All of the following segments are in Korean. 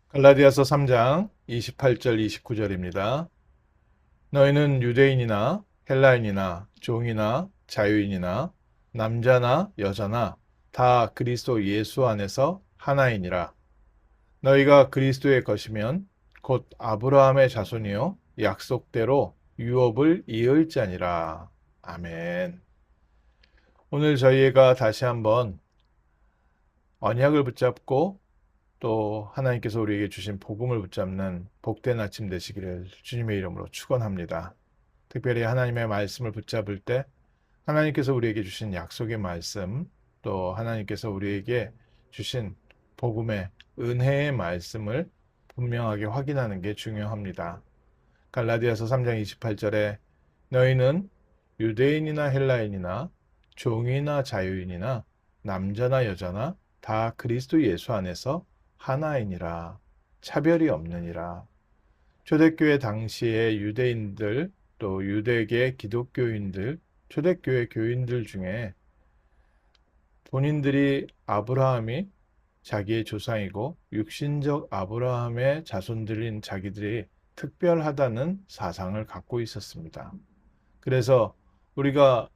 갈라디아서 3장 28절 29절입니다. 너희는 유대인이나 헬라인이나 종이나 자유인이나 남자나 여자나 다 그리스도 예수 안에서 하나이니라. 너희가 그리스도의 것이면 곧 아브라함의 자손이요 약속대로 유업을 이을 자니라. 아멘. 오늘 저희가 다시 한번 언약을 붙잡고 또 하나님께서 우리에게 주신 복음을 붙잡는 복된 아침 되시기를 주님의 이름으로 축원합니다. 특별히 하나님의 말씀을 붙잡을 때 하나님께서 우리에게 주신 약속의 말씀, 또 하나님께서 우리에게 주신 복음의 은혜의 말씀을 분명하게 확인하는 게 중요합니다. 갈라디아서 3장 28절에 너희는 유대인이나 헬라인이나 종이나 자유인이나 남자나 여자나 다 그리스도 예수 안에서 하나이니라. 차별이 없느니라. 초대교회 당시의 유대인들 또 유대계 기독교인들 초대교회 교인들 중에 본인들이 아브라함이 자기의 조상이고 육신적 아브라함의 자손들인 자기들이 특별하다는 사상을 갖고 있었습니다. 그래서 우리가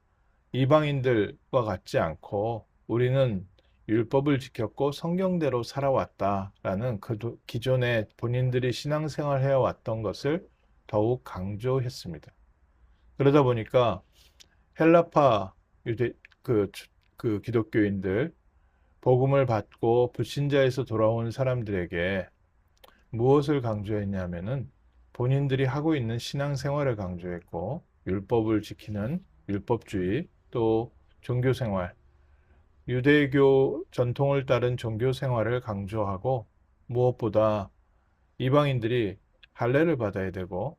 이방인들과 같지 않고 우리는 율법을 지켰고 성경대로 살아왔다라는 그 기존에 본인들이 신앙생활 해왔던 것을 더욱 강조했습니다. 그러다 보니까 헬라파 유대 그 기독교인들 복음을 받고 불신자에서 돌아온 사람들에게 무엇을 강조했냐면은 본인들이 하고 있는 신앙생활을 강조했고 율법을 지키는 율법주의 또 종교생활 유대교 전통을 따른 종교생활을 강조하고 무엇보다 이방인들이 할례를 받아야 되고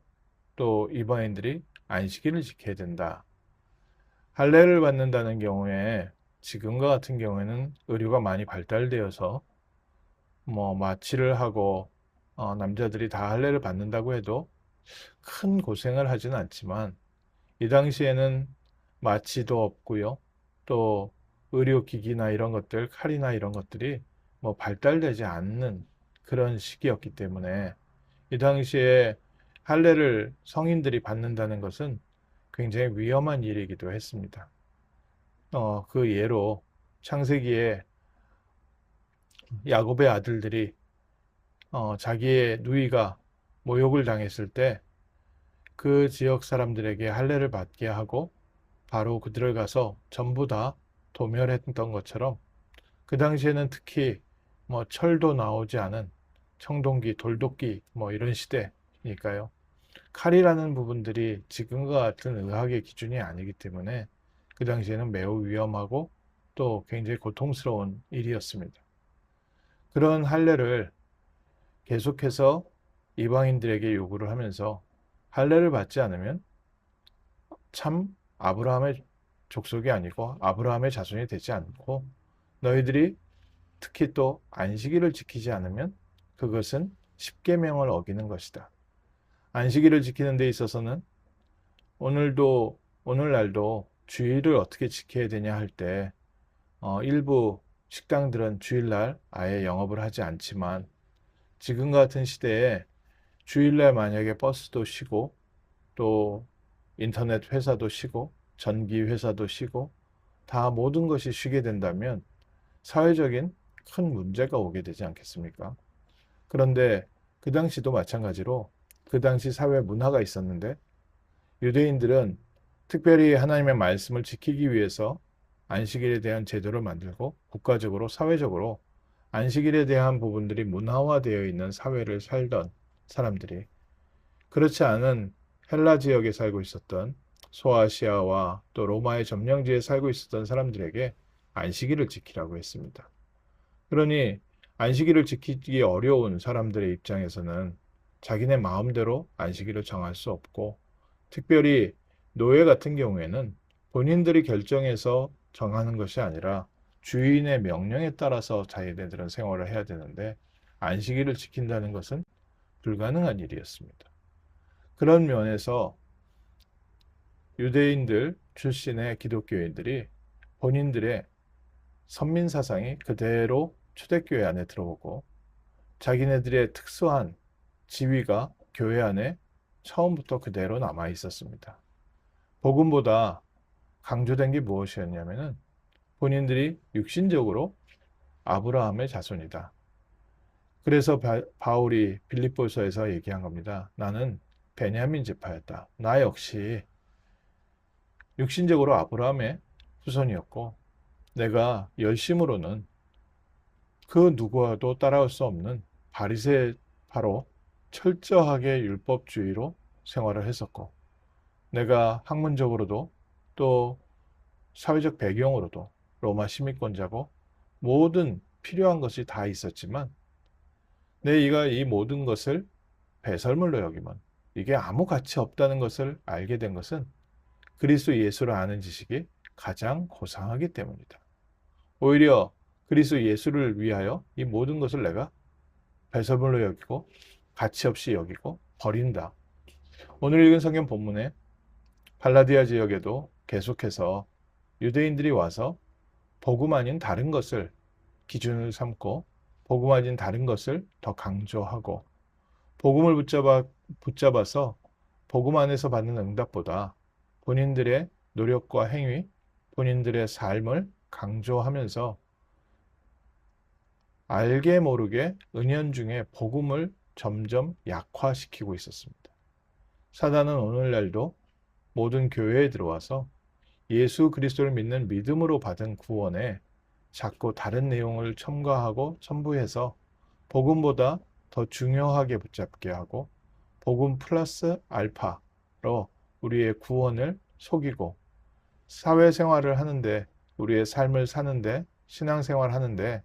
또 이방인들이 안식일을 지켜야 된다. 할례를 받는다는 경우에 지금과 같은 경우에는 의료가 많이 발달되어서 마취를 하고 남자들이 다 할례를 받는다고 해도 큰 고생을 하지는 않지만 이 당시에는 마취도 없고요. 또 의료기기나 이런 것들, 칼이나 이런 것들이 발달되지 않는 그런 시기였기 때문에 이 당시에 할례를 성인들이 받는다는 것은 굉장히 위험한 일이기도 했습니다. 그 예로 창세기에 야곱의 아들들이 자기의 누이가 모욕을 당했을 때 그 지역 사람들에게 할례를 받게 하고 바로 그들을 가서 전부 다 도멸했던 것처럼 그 당시에는 특히 철도 나오지 않은 청동기, 돌도끼 이런 시대니까요. 칼이라는 부분들이 지금과 같은 의학의 기준이 아니기 때문에 그 당시에는 매우 위험하고 또 굉장히 고통스러운 일이었습니다. 그런 할례를 계속해서 이방인들에게 요구를 하면서 할례를 받지 않으면 참 아브라함의 족속이 아니고 아브라함의 자손이 되지 않고 너희들이 특히 또 안식일을 지키지 않으면 그것은 십계명을 어기는 것이다. 안식일을 지키는 데 있어서는 오늘날도 주일을 어떻게 지켜야 되냐 할 때 일부 식당들은 주일날 아예 영업을 하지 않지만 지금 같은 시대에 주일날 만약에 버스도 쉬고 또 인터넷 회사도 쉬고 전기 회사도 쉬고 다 모든 것이 쉬게 된다면 사회적인 큰 문제가 오게 되지 않겠습니까? 그런데 그 당시도 마찬가지로 그 당시 사회 문화가 있었는데 유대인들은 특별히 하나님의 말씀을 지키기 위해서 안식일에 대한 제도를 만들고 국가적으로 사회적으로 안식일에 대한 부분들이 문화화되어 있는 사회를 살던 사람들이 그렇지 않은 헬라 지역에 살고 있었던 소아시아와 또 로마의 점령지에 살고 있었던 사람들에게 안식일을 지키라고 했습니다. 그러니 안식일을 지키기 어려운 사람들의 입장에서는 자기네 마음대로 안식일을 정할 수 없고 특별히 노예 같은 경우에는 본인들이 결정해서 정하는 것이 아니라 주인의 명령에 따라서 자기네들은 생활을 해야 되는데 안식일을 지킨다는 것은 불가능한 일이었습니다. 그런 면에서 유대인들 출신의 기독교인들이 본인들의 선민 사상이 그대로 초대교회 안에 들어오고 자기네들의 특수한 지위가 교회 안에 처음부터 그대로 남아 있었습니다. 복음보다 강조된 게 무엇이었냐면은 본인들이 육신적으로 아브라함의 자손이다. 그래서 바울이 빌립보서에서 얘기한 겁니다. 나는 베냐민 지파였다. 나 역시 육신적으로 아브라함의 후손이었고 내가 열심으로는 그 누구와도 따라올 수 없는 바리새파로 철저하게 율법주의로 생활을 했었고 내가 학문적으로도 또 사회적 배경으로도 로마 시민권자고 모든 필요한 것이 다 있었지만 내가 이 모든 것을 배설물로 여기면 이게 아무 가치 없다는 것을 알게 된 것은 그리스도 예수를 아는 지식이 가장 고상하기 때문이다. 오히려 그리스도 예수를 위하여 이 모든 것을 내가 배설물로 여기고 가치 없이 여기고 버린다. 오늘 읽은 성경 본문에 갈라디아 지역에도 계속해서 유대인들이 와서 복음 아닌 다른 것을 기준을 삼고 복음 아닌 다른 것을 더 강조하고 복음을 붙잡아서 복음 안에서 받는 응답보다 본인들의 노력과 행위, 본인들의 삶을 강조하면서 알게 모르게 은연중에 복음을 점점 약화시키고 있었습니다. 사단은 오늘날도 모든 교회에 들어와서 예수 그리스도를 믿는 믿음으로 받은 구원에 자꾸 다른 내용을 첨가하고 첨부해서 복음보다 더 중요하게 붙잡게 하고 복음 플러스 알파로 우리의 구원을 속이고 사회생활을 하는데 우리의 삶을 사는데 신앙생활 하는데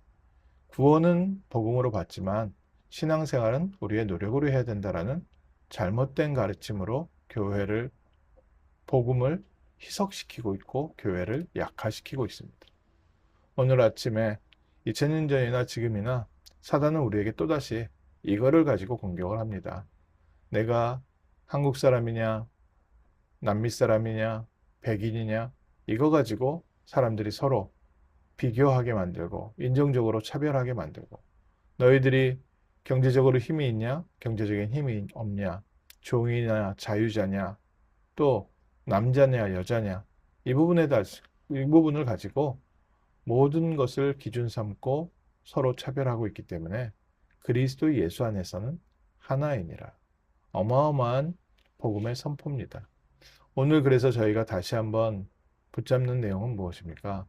구원은 복음으로 받지만 신앙생활은 우리의 노력으로 해야 된다라는 잘못된 가르침으로 교회를 복음을 희석시키고 있고 교회를 약화시키고 있습니다. 오늘 아침에 2000년 전이나 지금이나 사단은 우리에게 또다시 이거를 가지고 공격을 합니다. 내가 한국 사람이냐, 남미 사람이냐, 백인이냐 이거 가지고 사람들이 서로 비교하게 만들고 인종적으로 차별하게 만들고 너희들이 경제적으로 힘이 있냐, 경제적인 힘이 없냐, 종이냐, 자유자냐, 또 남자냐, 여자냐 이 부분을 가지고 모든 것을 기준 삼고 서로 차별하고 있기 때문에 그리스도 예수 안에서는 하나이니라. 어마어마한 복음의 선포입니다. 오늘 그래서 저희가 다시 한번 붙잡는 내용은 무엇입니까?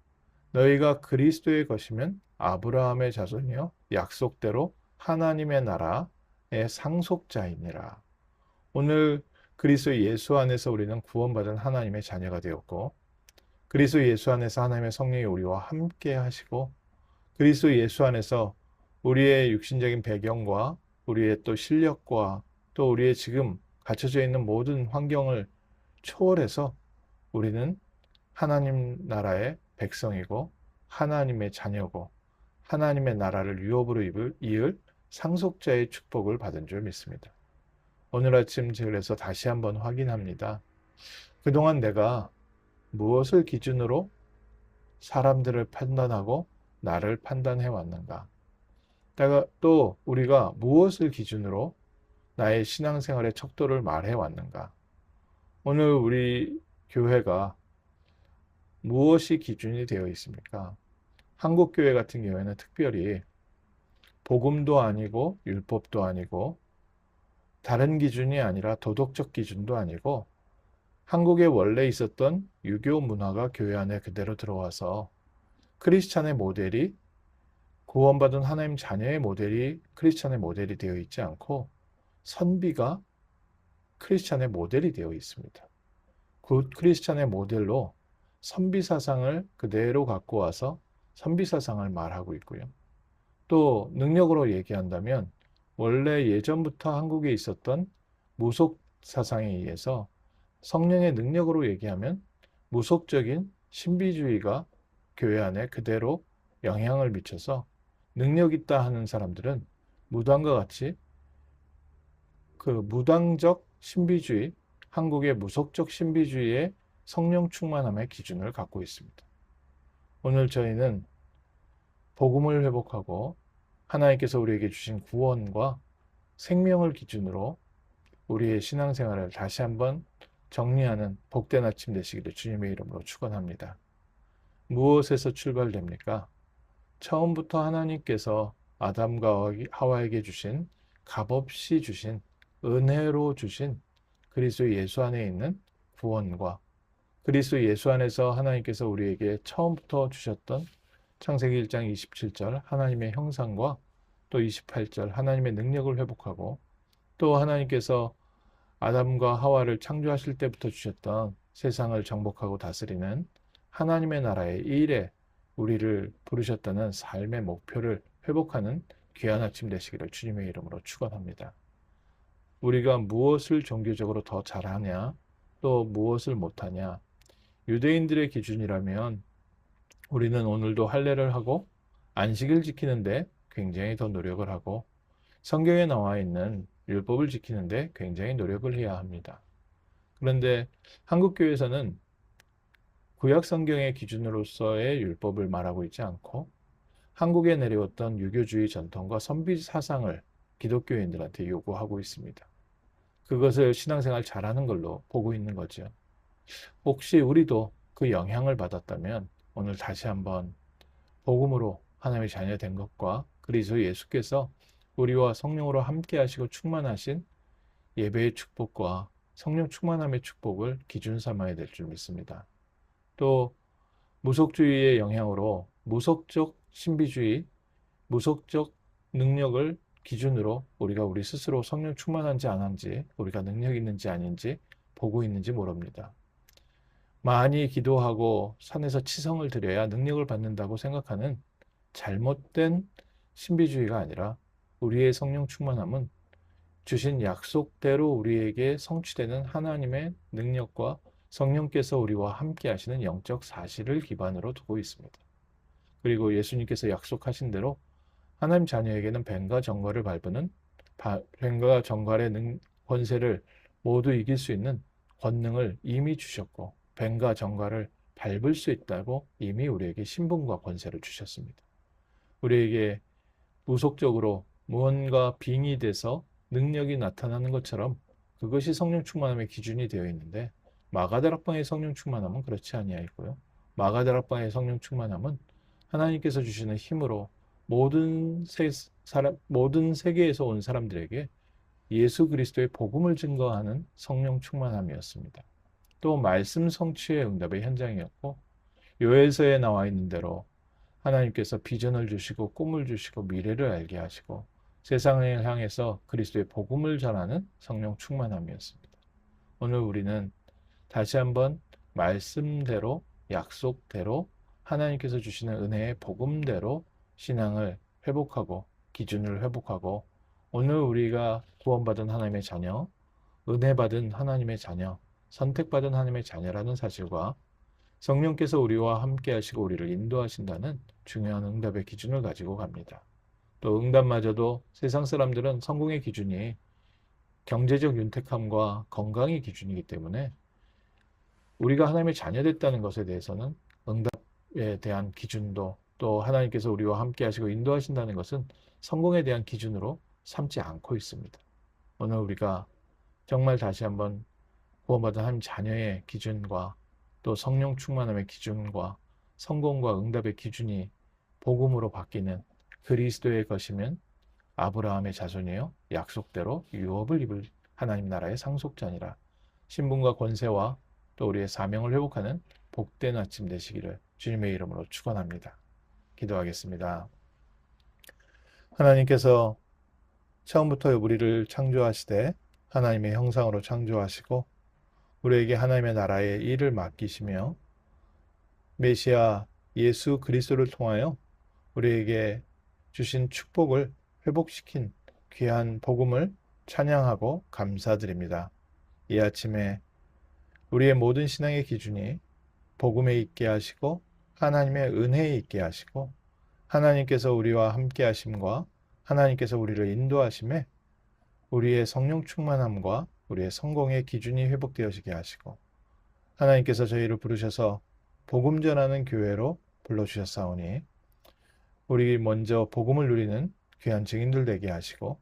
너희가 그리스도의 것이면 아브라함의 자손이요 약속대로 하나님의 나라의 상속자이니라. 오늘 그리스도 예수 안에서 우리는 구원받은 하나님의 자녀가 되었고 그리스도 예수 안에서 하나님의 성령이 우리와 함께 하시고 그리스도 예수 안에서 우리의 육신적인 배경과 우리의 또 실력과 또 우리의 지금 갇혀져 있는 모든 환경을 초월해서 우리는 하나님 나라의 백성이고 하나님의 자녀고 하나님의 나라를 유업으로 이을 상속자의 축복을 받은 줄 믿습니다. 오늘 아침 그래서 다시 한번 확인합니다. 그동안 내가 무엇을 기준으로 사람들을 판단하고 나를 판단해 왔는가? 또 우리가 무엇을 기준으로 나의 신앙생활의 척도를 말해 왔는가? 오늘 우리 교회가 무엇이 기준이 되어 있습니까? 한국 교회 같은 경우에는 특별히 복음도 아니고 율법도 아니고 다른 기준이 아니라 도덕적 기준도 아니고 한국에 원래 있었던 유교 문화가 교회 안에 그대로 들어와서 크리스찬의 모델이 구원받은 하나님 자녀의 모델이 크리스찬의 모델이 되어 있지 않고 선비가 크리스찬의 모델이 되어 있습니다. 그 크리스찬의 모델로 선비 사상을 그대로 갖고 와서 선비 사상을 말하고 있고요. 또 능력으로 얘기한다면 원래 예전부터 한국에 있었던 무속 사상에 의해서 성령의 능력으로 얘기하면 무속적인 신비주의가 교회 안에 그대로 영향을 미쳐서 능력 있다 하는 사람들은 무당과 같이 그 무당적 신비주의, 한국의 무속적 신비주의의 성령 충만함의 기준을 갖고 있습니다. 오늘 저희는 복음을 회복하고 하나님께서 우리에게 주신 구원과 생명을 기준으로 우리의 신앙생활을 다시 한번 정리하는 복된 아침 되시기를 주님의 이름으로 축원합니다. 무엇에서 출발됩니까? 처음부터 하나님께서 아담과 하와에게 주신 값없이 주신 은혜로 주신 그리스도 예수 안에 있는 구원과 그리스도 예수 안에서 하나님께서 우리에게 처음부터 주셨던 창세기 1장 27절 하나님의 형상과 또 28절 하나님의 능력을 회복하고 또 하나님께서 아담과 하와를 창조하실 때부터 주셨던 세상을 정복하고 다스리는 하나님의 나라의 일에 우리를 부르셨다는 삶의 목표를 회복하는 귀한 아침 되시기를 주님의 이름으로 축원합니다. 우리가 무엇을 종교적으로 더 잘하냐, 또 무엇을 못하냐. 유대인들의 기준이라면 우리는 오늘도 할례를 하고 안식일 지키는데 굉장히 더 노력을 하고 성경에 나와 있는 율법을 지키는데 굉장히 노력을 해야 합니다. 그런데 한국교회에서는 구약 성경의 기준으로서의 율법을 말하고 있지 않고 한국에 내려왔던 유교주의 전통과 선비 사상을 기독교인들한테 요구하고 있습니다. 그것을 신앙생활 잘하는 걸로 보고 있는 거죠. 혹시 우리도 그 영향을 받았다면 오늘 다시 한번 복음으로 하나님의 자녀 된 것과 그리스도 예수께서 우리와 성령으로 함께 하시고 충만하신 예배의 축복과 성령 충만함의 축복을 기준 삼아야 될 줄 믿습니다. 또 무속주의의 영향으로 무속적 신비주의, 무속적 능력을 기준으로 우리가 우리 스스로 성령 충만한지 안 한지, 우리가 능력 있는지 아닌지 보고 있는지 모릅니다. 많이 기도하고 산에서 치성을 드려야 능력을 받는다고 생각하는 잘못된 신비주의가 아니라 우리의 성령 충만함은 주신 약속대로 우리에게 성취되는 하나님의 능력과 성령께서 우리와 함께 하시는 영적 사실을 기반으로 두고 있습니다. 그리고 예수님께서 약속하신 대로 하나님 자녀에게는 뱀과 정갈을 밟는 뱀과 정갈의 권세를 모두 이길 수 있는 권능을 이미 주셨고 뱀과 정갈을 밟을 수 있다고 이미 우리에게 신분과 권세를 주셨습니다. 우리에게 무속적으로 무언가 빙의돼서 능력이 나타나는 것처럼 그것이 성령 충만함의 기준이 되어 있는데 마가다락방의 성령 충만함은 그렇지 아니하고요. 마가다락방의 성령 충만함은 하나님께서 주시는 힘으로 모든 세계에서 온 사람들에게 예수 그리스도의 복음을 증거하는 성령 충만함이었습니다. 또 말씀 성취의 응답의 현장이었고 요엘서에 나와 있는 대로 하나님께서 비전을 주시고 꿈을 주시고 미래를 알게 하시고 세상을 향해서 그리스도의 복음을 전하는 성령 충만함이었습니다. 오늘 우리는 다시 한번 말씀대로 약속대로 하나님께서 주시는 은혜의 복음대로 신앙을 회복하고 기준을 회복하고 오늘 우리가 구원받은 하나님의 자녀, 은혜받은 하나님의 자녀, 선택받은 하나님의 자녀라는 사실과 성령께서 우리와 함께 하시고 우리를 인도하신다는 중요한 응답의 기준을 가지고 갑니다. 또 응답마저도 세상 사람들은 성공의 기준이 경제적 윤택함과 건강의 기준이기 때문에 우리가 하나님의 자녀됐다는 것에 대해서는 응답에 대한 기준도 또 하나님께서 우리와 함께 하시고 인도하신다는 것은 성공에 대한 기준으로 삼지 않고 있습니다. 오늘 우리가 정말 다시 한번 구원받은 하나님 자녀의 기준과 또 성령 충만함의 기준과 성공과 응답의 기준이 복음으로 바뀌는 그리스도의 것이면 아브라함의 자손이요 약속대로 유업을 입을 하나님 나라의 상속자니라. 신분과 권세와 또 우리의 사명을 회복하는 복된 아침 되시기를 주님의 이름으로 축원합니다. 기도하겠습니다. 하나님께서 처음부터 우리를 창조하시되 하나님의 형상으로 창조하시고 우리에게 하나님의 나라의 일을 맡기시며 메시아 예수 그리스도를 통하여 우리에게 주신 축복을 회복시킨 귀한 복음을 찬양하고 감사드립니다. 이 아침에 우리의 모든 신앙의 기준이 복음에 있게 하시고 하나님의 은혜에 있게 하시고 하나님께서 우리와 함께 하심과 하나님께서 우리를 인도하심에 우리의 성령 충만함과 우리의 성공의 기준이 회복되어지게 하시고 하나님께서 저희를 부르셔서 복음 전하는 교회로 불러주셨사오니 우리 먼저 복음을 누리는 귀한 증인들 되게 하시고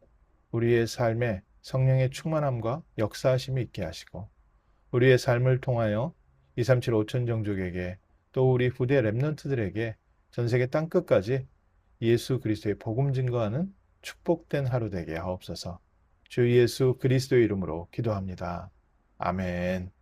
우리의 삶에 성령의 충만함과 역사하심이 있게 하시고 우리의 삶을 통하여 237 5천 종족에게 또 우리 후대 렘넌트들에게 전 세계 땅끝까지 예수 그리스도의 복음 증거하는 축복된 하루 되게 하옵소서. 주 예수 그리스도의 이름으로 기도합니다. 아멘.